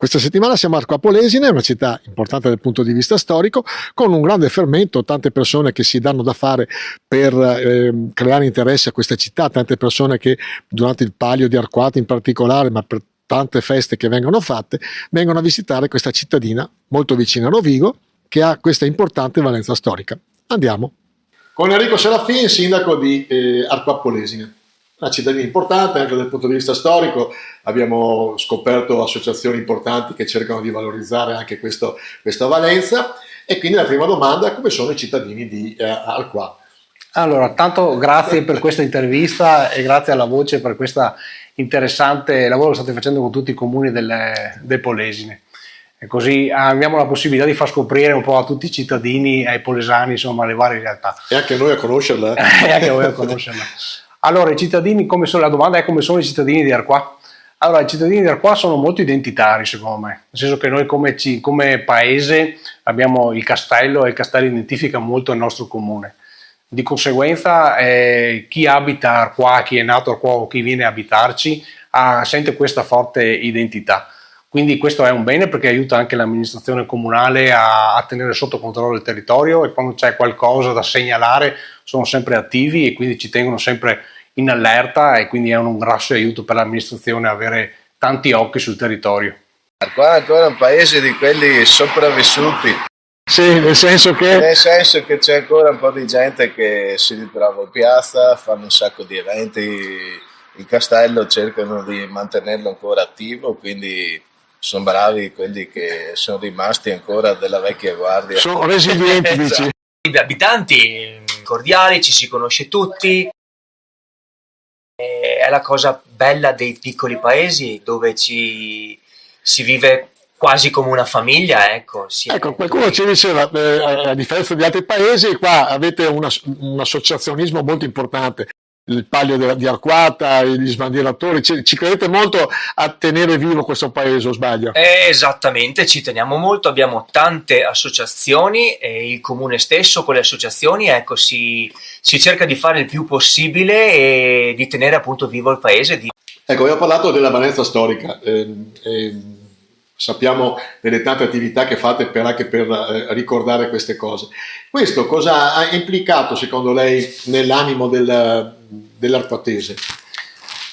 Questa settimana siamo a Arco Polesine, una città importante dal punto di vista storico, con un grande fermento, tante persone che si danno da fare per creare interesse a questa città, tante persone che durante il Palio di Arquata in particolare, ma per tante feste che vengono fatte, vengono a visitare questa cittadina molto vicina a Rovigo, che ha questa importante valenza storica. Andiamo. Con Enrico Serafin, sindaco di Arco Polesine. Una cittadina importante anche dal punto di vista storico, abbiamo scoperto associazioni importanti che cercano di valorizzare anche questa valenza, e quindi la prima domanda: come sono i cittadini di Arquà? Allora, tanto grazie per questa intervista e grazie alla Voce per questo interessante lavoro che state facendo con tutti i comuni del Polesine. E così abbiamo la possibilità di far scoprire un po' a tutti i cittadini e ai polesani, insomma, le varie realtà. E anche noi a conoscerla. E anche voi a conoscerla. Allora, i cittadini, la domanda è come sono i cittadini di Arquà? Allora, i cittadini di Arquà sono molto identitari, secondo me, nel senso che noi come paese abbiamo il castello, e il castello identifica molto il nostro comune. Di conseguenza, chi abita a Arquà, chi è nato a Arquà o chi viene a abitarci, sente questa forte identità. Quindi questo è un bene, perché aiuta anche l'amministrazione comunale a tenere sotto controllo il territorio, e quando c'è qualcosa da segnalare sono sempre attivi e quindi ci tengono sempre in allerta, e quindi è un grosso aiuto per l'amministrazione avere tanti occhi sul territorio. Qua è ancora un paese di quelli sopravvissuti. Sì, nel senso che c'è ancora un po' di gente che si ritrova in piazza, fanno un sacco di eventi, il castello cercano di mantenerlo ancora attivo, quindi sono bravi quelli che sono rimasti ancora della vecchia guardia. Sono resilienti, dici? Gli abitanti cordiali, ci si conosce tutti. È la cosa bella dei piccoli paesi, dove si vive quasi come una famiglia, ecco. Ecco, qualcuno ci diceva, a differenza di altri paesi, qua avete un associazionismo molto importante. Il Palio di Arquata, gli sbandieratori, ci credete molto a tenere vivo questo paese, o sbaglio? Esattamente, ci teniamo molto, abbiamo tante associazioni, e il comune stesso con le associazioni, ecco, si cerca di fare il più possibile e di tenere appunto vivo il paese. Ecco, abbiamo parlato della valenza storica, sappiamo delle tante attività che fate anche per ricordare queste cose. Questo cosa ha implicato secondo lei nell'animo dell'arquatese?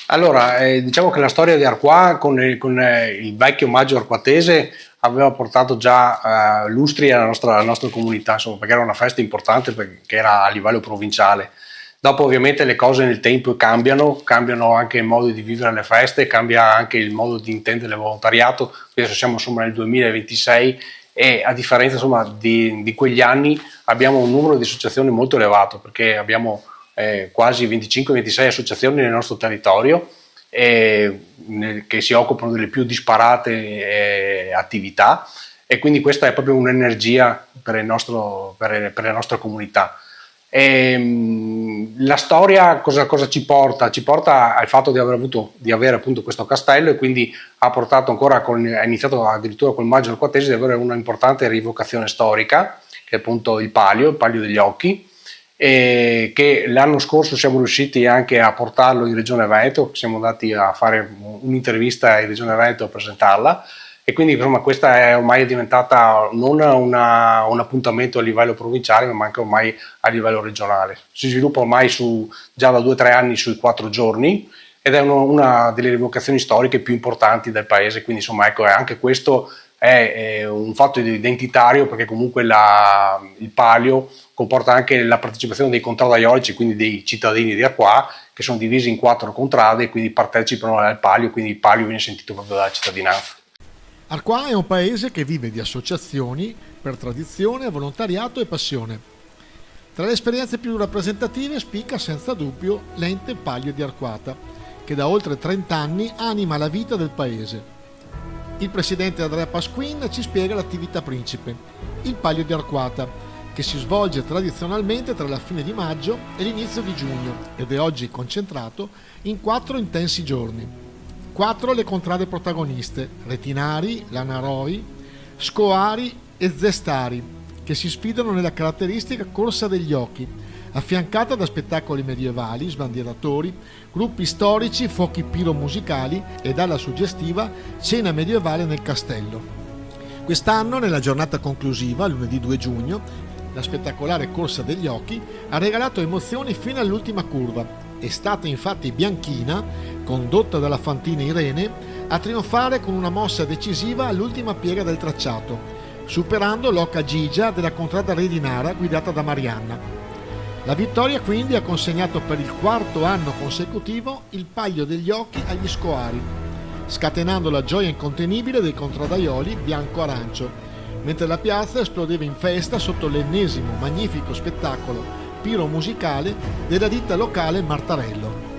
Allora, diciamo che la storia di Arquà con il vecchio Maggio arquatese aveva portato già lustri alla nostra comunità, insomma, perché era una festa importante, perché era a livello provinciale. Dopo ovviamente le cose nel tempo cambiano anche il modo di vivere le feste, cambia anche il modo di intendere il volontariato. Adesso siamo insomma nel 2026 e a differenza insomma di quegli anni abbiamo un numero di associazioni molto elevato, perché abbiamo quasi 25-26 associazioni nel nostro territorio che si occupano delle più disparate attività, e quindi questa è proprio un'energia per la nostra comunità. La storia cosa ci porta? Ci porta al fatto di avere appunto questo castello, e quindi ha portato ha iniziato addirittura col Maggio arquatese ad avere una importante rievocazione storica, che è appunto il Palio degli Occhi, e che l'anno scorso siamo riusciti anche a portarlo in Regione Veneto, siamo andati a fare un'intervista in Regione Veneto a presentarla. E quindi insomma questa è ormai diventata non un appuntamento a livello provinciale, ma anche ormai a livello regionale. Si sviluppa ormai già da 2 o 3 anni sui 4 giorni, ed è una delle rievocazioni storiche più importanti del paese. Quindi insomma ecco, anche questo è un fatto identitario, perché comunque il Palio comporta anche la partecipazione dei contradaiolici, quindi dei cittadini di Arquà, che sono divisi in 4 contrade e quindi partecipano al Palio, quindi il Palio viene sentito proprio dalla cittadinanza. Arquà è un paese che vive di associazioni per tradizione, volontariato e passione. Tra le esperienze più rappresentative spicca senza dubbio l'ente Palio di Arquata, che da oltre 30 anni anima la vita del paese. Il presidente Andrea Pasquin ci spiega l'attività principe, il Palio di Arquata, che si svolge tradizionalmente tra la fine di maggio e l'inizio di giugno, ed è oggi concentrato in 4 intensi giorni. 4 le contrade protagoniste: Retinari, Lanaroi, Scoari e Zestari, che si sfidano nella caratteristica corsa degli occhi, affiancata da spettacoli medievali, sbandieratori, gruppi storici, fuochi piromusicali e dalla suggestiva cena medievale nel castello. Quest'anno, nella giornata conclusiva, lunedì 2 giugno, la spettacolare Corsa degli Occhi ha regalato emozioni fino all'ultima curva. È stata infatti Bianchina, condotta dalla fantina Irene, a trionfare con una mossa decisiva all'ultima piega del tracciato, superando l'Oca Gigia della contrada Redinara guidata da Marianna. La vittoria quindi ha consegnato per il 4º anno consecutivo il Palio degli Occhi agli Scoari, scatenando la gioia incontenibile dei contradaioli bianco-arancio, mentre la piazza esplodeva in festa sotto l'ennesimo magnifico spettacolo piromusicale della ditta locale Martarello.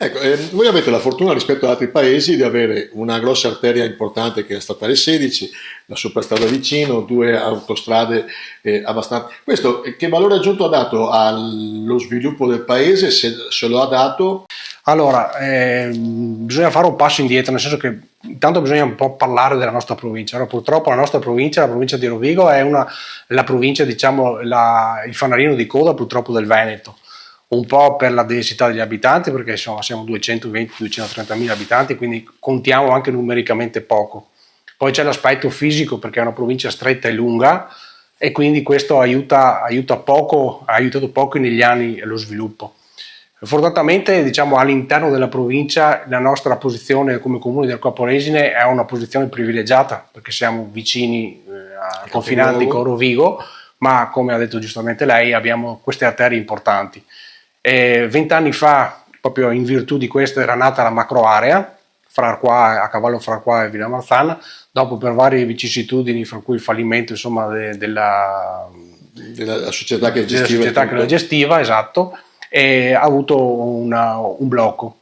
Ecco, voi avete la fortuna rispetto ad altri paesi di avere una grossa arteria importante che è la statale 16, la superstrada vicino, 2 autostrade abbastanza. Questo che valore aggiunto ha dato allo sviluppo del paese, se lo ha dato? Allora, bisogna fare un passo indietro, nel senso che intanto bisogna un po' parlare della nostra provincia. Allora, purtroppo la provincia di Rovigo, è la provincia, diciamo, il fanalino di coda purtroppo del Veneto. Un po' per la densità degli abitanti, perché insomma siamo 220-230 mila abitanti, quindi contiamo anche numericamente poco. Poi c'è l'aspetto fisico, perché è una provincia stretta e lunga, e quindi questo ha aiutato poco negli anni lo sviluppo. Fortunatamente, diciamo, all'interno della provincia la nostra posizione come comune del Caporesine è una posizione privilegiata, perché siamo vicini confinanti con Rovigo, ma come ha detto giustamente lei abbiamo queste arterie importanti. 20 anni fa, proprio in virtù di questo, era nata la macroarea a cavallo fra Arquà e Villamarzana. Dopo, per varie vicissitudini, fra cui il fallimento, insomma, della società che la gestiva, esatto, ha avuto un blocco.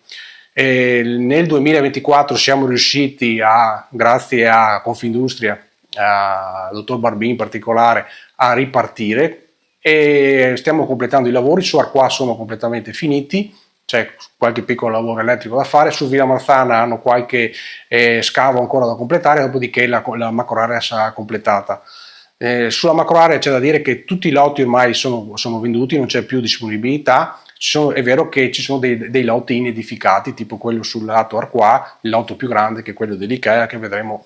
Nel 2024 siamo riusciti, grazie a Confindustria, al dottor Barbini in particolare, a ripartire, e stiamo completando i lavori. Su Arquà sono completamente finiti, c'è qualche piccolo lavoro elettrico da fare. Su Villamarzana hanno qualche scavo ancora da completare, dopodiché la macroarea sarà completata. Sulla macroarea c'è da dire che tutti i lotti ormai sono venduti, non c'è più disponibilità. È vero che ci sono dei lotti inedificati, tipo quello sul lato Arquà, il lotto più grande, che è quello dell'Ikea, che vedremo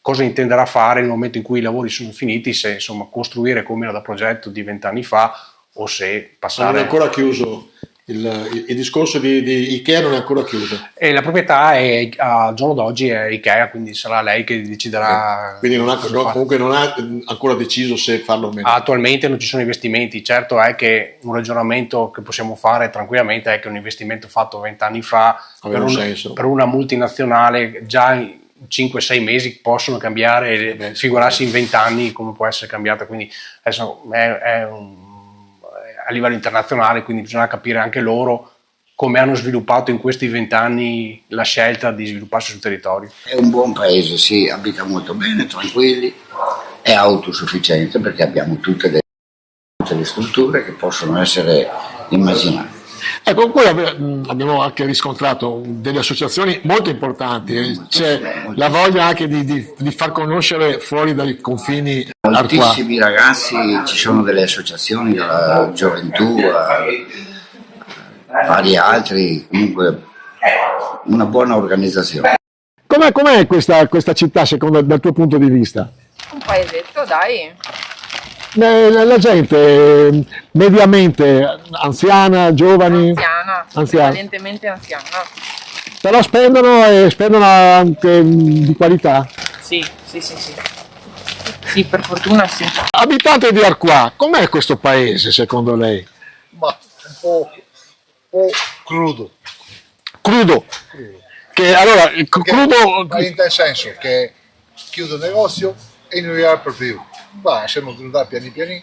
cosa intenderà fare nel momento in cui i lavori sono finiti, se insomma costruire come era da progetto di 20 anni fa o se passare. Non è ancora chiuso il discorso di Ikea, non è ancora chiuso. E la proprietà al giorno d'oggi è Ikea, quindi sarà lei che deciderà. Quindi comunque non ha ancora deciso se farlo o meno. Attualmente non ci sono investimenti. Certo è che un ragionamento che possiamo fare tranquillamente è che un investimento fatto 20 anni fa per una multinazionale già 5-6 mesi possono cambiare, figurarsi in 20 anni come può essere cambiata. Quindi adesso è a livello internazionale, quindi bisogna capire anche loro come hanno sviluppato in questi 20 anni la scelta di svilupparsi sul territorio. È un buon paese, si abita molto bene, tranquilli, è autosufficiente perché abbiamo tutte le strutture che possono essere immaginate. Ecco, poi abbiamo anche riscontrato delle associazioni molto importanti, c'è la voglia anche di far conoscere fuori dai confini moltissimi ragazzi, ci sono delle associazioni dalla gioventù a vari altri, comunque una buona organizzazione. Com'è questa città dal tuo punto di vista? Un paesetto, dai. La gente mediamente anziana, giovani? Anziana. Prevalentemente anziana. Però spendono anche di qualità? Sì. Sì, per fortuna sì. Abitante di Arquà, com'è questo paese secondo lei? Ma un po' crudo. Crudo. Che allora, crudo. Ma in tal senso che chiudo il negozio e non riapro più. Ma siamo venuti piani piani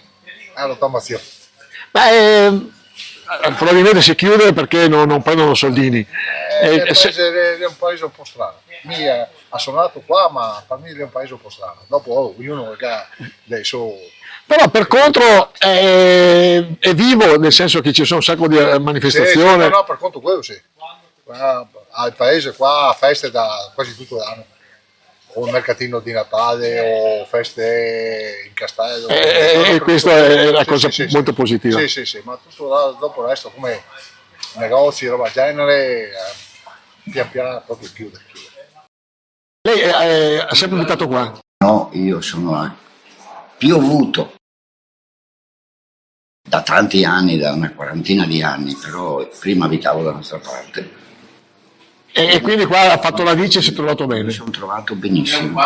a rottamazione. Beh, probabilmente si chiude perché non prendono soldini. È un paese un po' strano. Ha suonato qua, ma per me è un paese un po' strano. Dopo ognuno ha dei suoi. Però per contro è vivo, nel senso che ci sono un sacco di manifestazioni. Sì, no, per conto quello sì. Al paese qua feste da quasi tutto l'anno. O il mercatino di Natale o feste in castello. E questa è una cosa molto positiva. Sì, ma tutto dopo il resto come negozi, roba genere, pian piano proprio chiude. Lei ha sempre abitato qua? No, io sono piovuto da tanti anni, da una quarantina di anni, però prima abitavo da un'altra parte. E quindi qua ha fatto la radice e si è trovato bene? Mi sono trovato benissimo.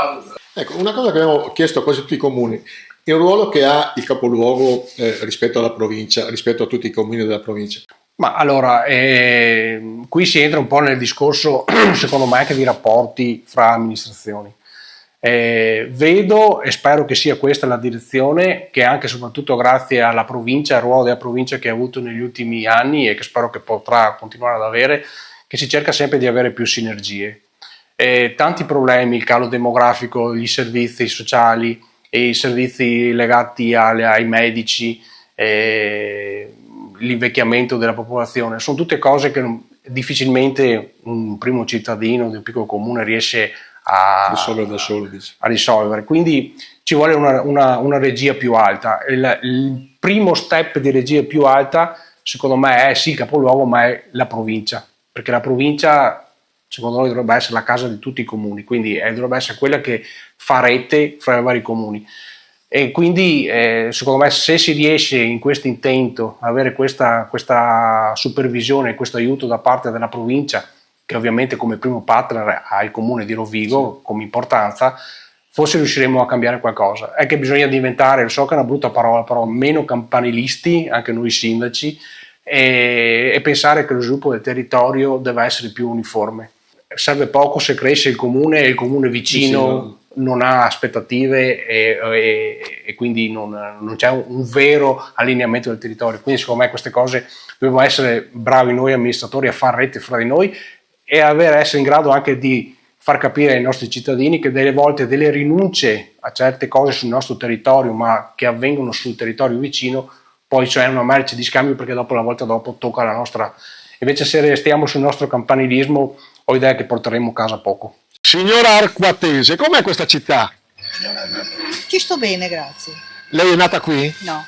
Ecco, una cosa che abbiamo chiesto a quasi tutti i comuni, il ruolo che ha il capoluogo rispetto alla provincia, rispetto a tutti i comuni della provincia. Ma allora, qui si entra un po' nel discorso, secondo me, anche di rapporti fra amministrazioni. Vedo e spero che sia questa la direzione che anche e soprattutto grazie alla provincia, al ruolo della provincia che ha avuto negli ultimi anni e che spero che potrà continuare ad avere, che si cerca sempre di avere più sinergie. Tanti problemi, il calo demografico, gli servizi sociali e i servizi legati ai medici, l'invecchiamento della popolazione, sono tutte cose che difficilmente un primo cittadino di un piccolo comune riesce a risolvere da solo, dice. A risolvere. Quindi ci vuole una regia più alta. Il primo step di regia più alta, secondo me, è sì il capoluogo, ma è la provincia, perché la provincia, secondo noi, dovrebbe essere la casa di tutti i comuni, quindi dovrebbe essere quella che fa rete fra i vari comuni. E quindi secondo me, se si riesce in questo intento a avere questa supervisione, questo aiuto da parte della provincia, che ovviamente come primo partner ha il comune di Rovigo, sì, come importanza, forse riusciremo a cambiare qualcosa. È che bisogna diventare, so che è una brutta parola, però meno campanilisti, anche noi sindaci, e pensare che lo sviluppo del territorio deve essere più uniforme. Serve poco se cresce il comune e il comune vicino non ha aspettative e quindi non c'è un vero allineamento del territorio. Quindi secondo me queste cose dobbiamo essere bravi noi amministratori a fare rete fra di noi e essere in grado anche di far capire ai nostri cittadini che delle volte delle rinunce a certe cose sul nostro territorio, ma che avvengono sul territorio vicino, poi c'è una merce di scambio, perché dopo la volta dopo tocca la nostra. Invece se restiamo sul nostro campanilismo ho idea che porteremo a casa poco. Signora arquatese, com'è questa città? Ci sto bene, grazie. Lei è nata qui? No,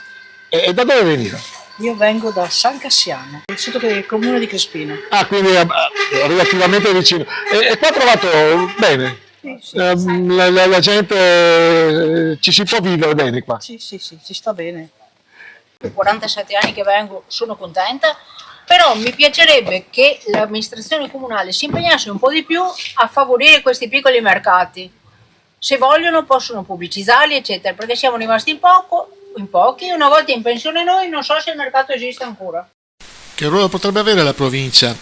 E da dove veniva? io vengo da San Cassiano, il comune di Crespino. Ah, quindi relativamente vicino. E qua ha trovato bene? Sì. La gente ci si può vivere bene qua? Sì, ci sta bene. 47 anni che vengo, sono contenta, però mi piacerebbe che l'amministrazione comunale si impegnasse un po' di più a favorire questi piccoli mercati. Se vogliono possono pubblicizzarli, eccetera, perché siamo rimasti in pochi, una volta in pensione noi, non so se il mercato esiste ancora. Che ruolo potrebbe avere la provincia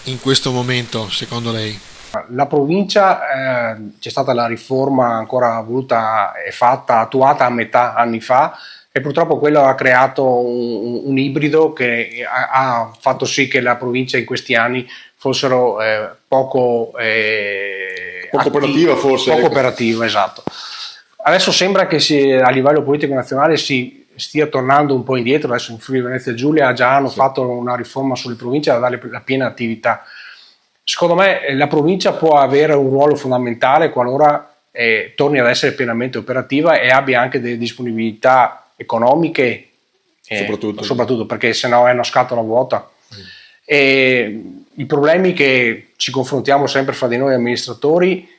in questo momento, secondo lei? La provincia, c'è stata la riforma ancora voluta e fatta, attuata a metà anni fa, e purtroppo quello ha creato un ibrido che ha fatto sì che la provincia in questi anni fossero poco operativa, forse. Poco operativa, esatto. Adesso sembra che a livello politico nazionale si stia tornando un po' indietro. Adesso in Friuli Venezia Giulia già hanno fatto una riforma sulle province da dare la piena attività. Secondo me la provincia può avere un ruolo fondamentale qualora torni ad essere pienamente operativa e abbia anche delle disponibilità economiche, soprattutto perché sennò è una scatola vuota. E i problemi che ci confrontiamo sempre fra di noi amministratori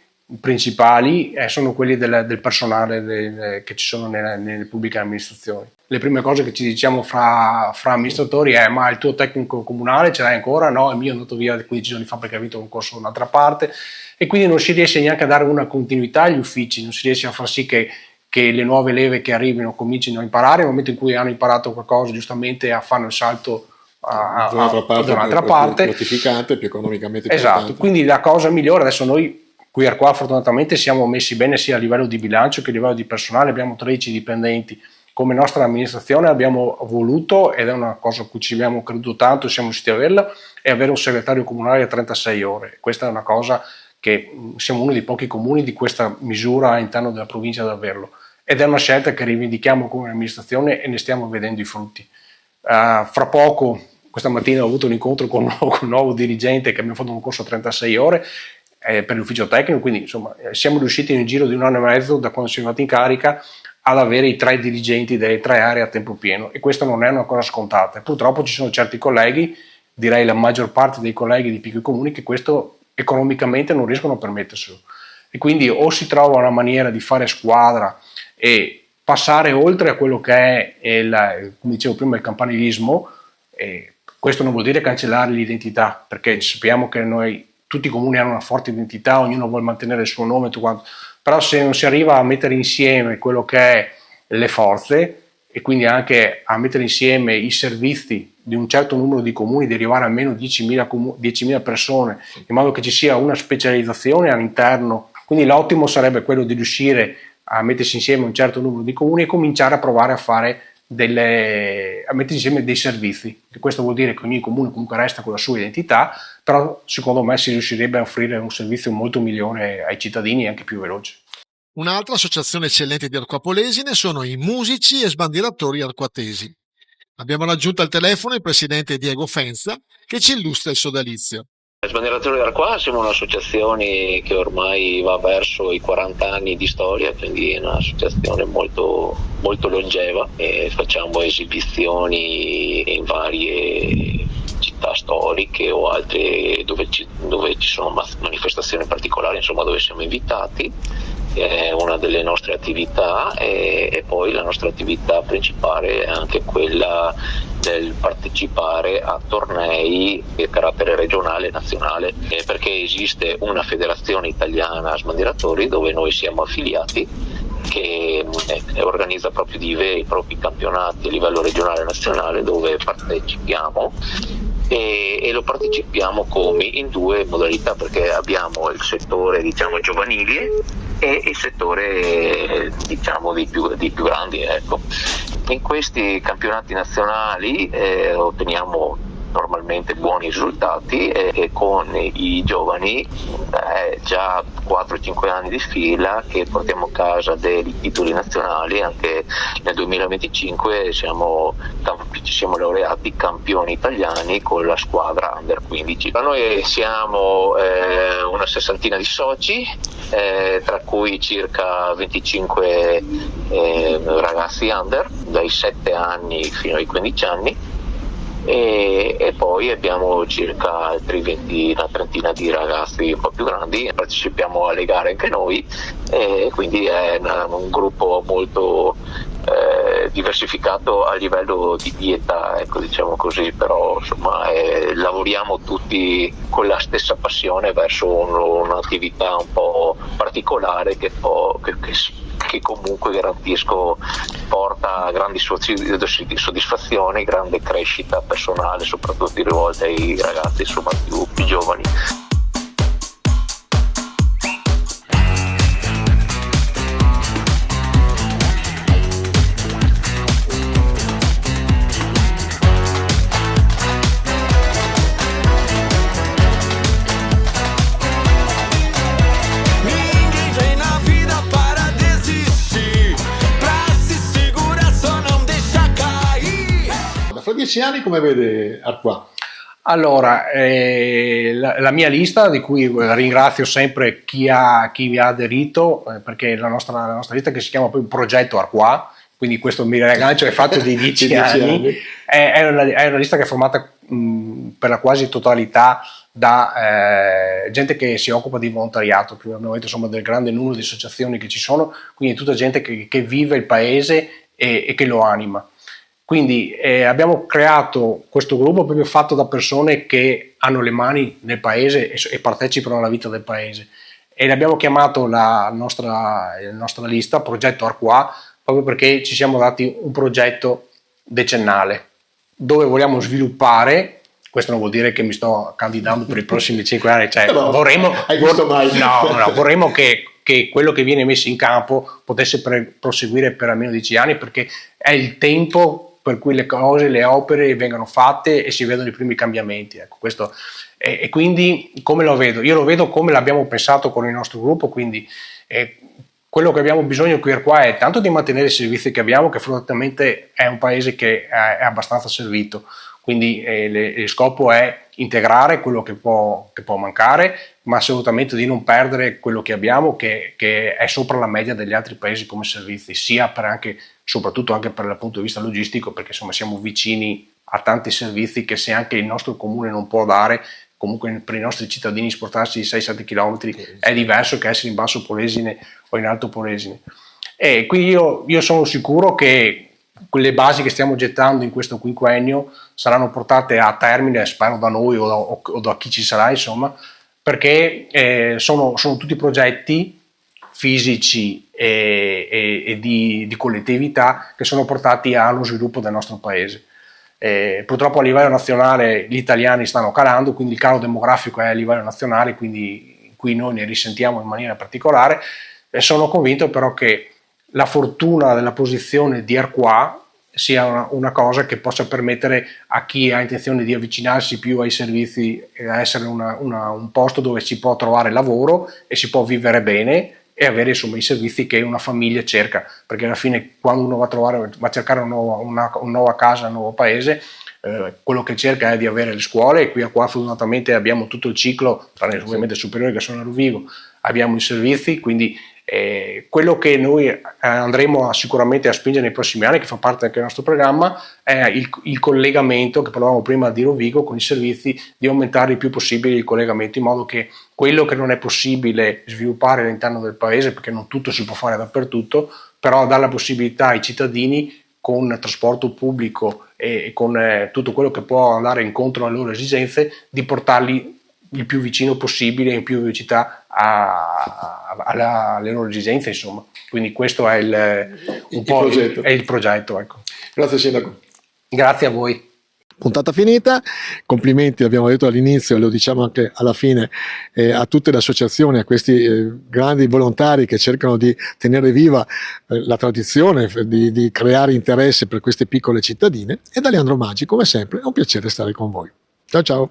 principali sono quelli del personale che ci sono nelle pubbliche amministrazioni. Le prime cose che ci diciamo fra amministratori è: ma il tuo tecnico comunale ce l'hai ancora? No, il mio è andato via 15 giorni fa perché ha vinto un corso da un'altra parte, e quindi non si riesce neanche a dare una continuità agli uffici, non si riesce a far sì che che le nuove leve che arrivino comincino a imparare. Nel momento in cui hanno imparato qualcosa, giustamente fanno il salto da un'altra parte, più gratificante, più economicamente più esatto, importante. quindi la cosa migliore, adesso noi qui a Arquà fortunatamente siamo messi bene sia a livello di bilancio che a livello di personale, abbiamo 13 dipendenti. Come nostra amministrazione abbiamo voluto, ed è una cosa a cui ci abbiamo creduto tanto, siamo riusciti a averla, è avere un segretario comunale a 36 ore. Questa è una cosa che siamo uno dei pochi comuni di questa misura all'interno della provincia ad averlo, ed è una scelta che rivendichiamo come amministrazione e ne stiamo vedendo i frutti. Fra poco, questa mattina ho avuto un incontro con un nuovo dirigente che abbiamo fatto un corso a 36 ore per l'ufficio tecnico, quindi insomma siamo riusciti nel giro di 1 anno e mezzo da quando siamo andati in carica ad avere i 3 dirigenti delle 3 aree a tempo pieno, e questo non è una cosa scontata. Purtroppo ci sono certi colleghi, direi la maggior parte dei colleghi di piccoli comuni, che questo economicamente non riescono a permetterselo, e quindi o si trova una maniera di fare squadra e passare oltre a quello che è come dicevo prima, il campanilismo. Questo non vuol dire cancellare l'identità, perché sappiamo che tutti i comuni hanno una forte identità, ognuno vuole mantenere il suo nome, però se non si arriva a mettere insieme quello che è le forze, e quindi anche a mettere insieme i servizi di un certo numero di comuni, di arrivare a almeno 10.000 persone, in modo che ci sia una specializzazione all'interno, quindi l'ottimo sarebbe quello di riuscire a mettersi insieme un certo numero di comuni e cominciare a provare a fare a mettere insieme dei servizi, e questo vuol dire che ogni comune comunque resta con la sua identità, però secondo me si riuscirebbe a offrire un servizio molto migliore ai cittadini e anche più veloce. Un'altra associazione eccellente di Arquà Polesine sono i musici e sbandieratori arquatesi. Abbiamo raggiunto al telefono il presidente Diego Fenza, che ci illustra il sodalizio. Sbandieratori d'Arquà siamo un'associazione che ormai va verso i 40 anni di storia, quindi è un'associazione molto, molto longeva, e facciamo esibizioni in varie città storiche o altre dove ci sono manifestazioni particolari, insomma dove siamo invitati. È una delle nostre attività, e poi la nostra attività principale è anche quella del partecipare a tornei di carattere regionale e nazionale, perché esiste una federazione italiana sbandieratori dove noi siamo affiliati, che organizza proprio di veri e propri campionati a livello regionale e nazionale, dove partecipiamo e lo partecipiamo in 2 modalità, perché abbiamo il settore giovanile e il settore dei più grandi, ecco. In questi campionati nazionali otteniamo normalmente buoni risultati, e con i giovani già 4-5 anni di fila che portiamo a casa dei titoli nazionali. Anche nel 2025 ci siamo laureati campioni italiani con la squadra Under 15. Noi siamo una 60ina di soci, tra cui circa 25 ragazzi under, dai 7 anni fino ai 15 anni, e poi abbiamo circa altri 20, una trentina di ragazzi un po' più grandi. Partecipiamo alle gare anche noi, e quindi è un gruppo molto diversificato a livello di età, ecco, diciamo così, però insomma lavoriamo tutti con la stessa passione verso un'attività un po' particolare che comunque garantisco porta grandi soddisfazioni, grande crescita personale, soprattutto rivolta ai ragazzi insomma più giovani. Fra 10 anni come vede Arquà? Allora, la mia lista, di cui ringrazio sempre chi vi ha aderito, perché la nostra lista, che si chiama poi Progetto Arquà, quindi questo mi riaggancio ai fatti dei 10 anni, è una lista che è formata per la quasi totalità da gente che si occupa di volontariato, più abbiamo detto, insomma, del grande numero di associazioni che ci sono, quindi tutta gente che vive il paese e che lo anima. Quindi abbiamo creato questo gruppo proprio fatto da persone che hanno le mani nel paese e partecipano alla vita del paese. e l'abbiamo chiamato la nostra lista Progetto Arquà, proprio perché ci siamo dati un progetto decennale dove vogliamo sviluppare. Questo non vuol dire che mi sto candidando per i prossimi 5 anni, cioè vorremmo che quello che viene messo in campo potesse proseguire per almeno 10 anni, perché è il tempo per cui le opere vengono fatte e si vedono i primi cambiamenti. Ecco, questo. E quindi come lo vedo? Io lo vedo come l'abbiamo pensato con il nostro gruppo, quindi quello che abbiamo bisogno qui qua è tanto di mantenere i servizi che abbiamo, che fortunatamente è un paese che è abbastanza servito, quindi il scopo è integrare quello che può mancare, ma assolutamente di non perdere quello che abbiamo, che è sopra la media degli altri paesi come servizi, sia soprattutto anche per il punto di vista logistico, perché insomma siamo vicini a tanti servizi che se anche il nostro comune non può dare, comunque per i nostri cittadini spostarsi di 6-7 km è diverso che essere in Basso Polesine o in Alto Polesine. E quindi io sono sicuro che le basi che stiamo gettando in questo quinquennio saranno portate a termine, spero da noi o da chi ci sarà, insomma, perché sono tutti progetti fisici e di collettività che sono portati allo sviluppo del nostro paese. Purtroppo a livello nazionale gli italiani stanno calando, quindi il calo demografico è a livello nazionale, quindi qui noi ne risentiamo in maniera particolare, e sono convinto però che la fortuna della posizione di Arquà sia una cosa che possa permettere a chi ha intenzione di avvicinarsi più ai servizi a essere un posto dove si può trovare lavoro e si può vivere bene e avere insomma i servizi che una famiglia cerca, perché alla fine quando uno va a cercare una nuova casa, un nuovo paese, quello che cerca è di avere le scuole, e qui a qua fortunatamente abbiamo tutto il ciclo, tranne ovviamente superiori che sono a Rovigo, abbiamo i servizi, quindi quello che noi andremo sicuramente a spingere nei prossimi anni, che fa parte anche del nostro programma, è il collegamento che parlavamo prima di Rovigo con i servizi, di aumentare il più possibile il collegamento, in modo che quello che non è possibile sviluppare all'interno del paese, perché non tutto si può fare dappertutto, però dare la possibilità ai cittadini con trasporto pubblico e con tutto quello che può andare incontro alle loro esigenze, di portarli il più vicino possibile, in più velocità alle loro esigenze, insomma. Quindi questo è il progetto. Ecco. Grazie Sindaco. Grazie a voi. Puntata finita, complimenti, abbiamo detto all'inizio e lo diciamo anche alla fine, a tutte le associazioni, a questi grandi volontari che cercano di tenere viva la tradizione, di creare interesse per queste piccole cittadine, e da Leandro Maggi come sempre è un piacere stare con voi. Ciao ciao.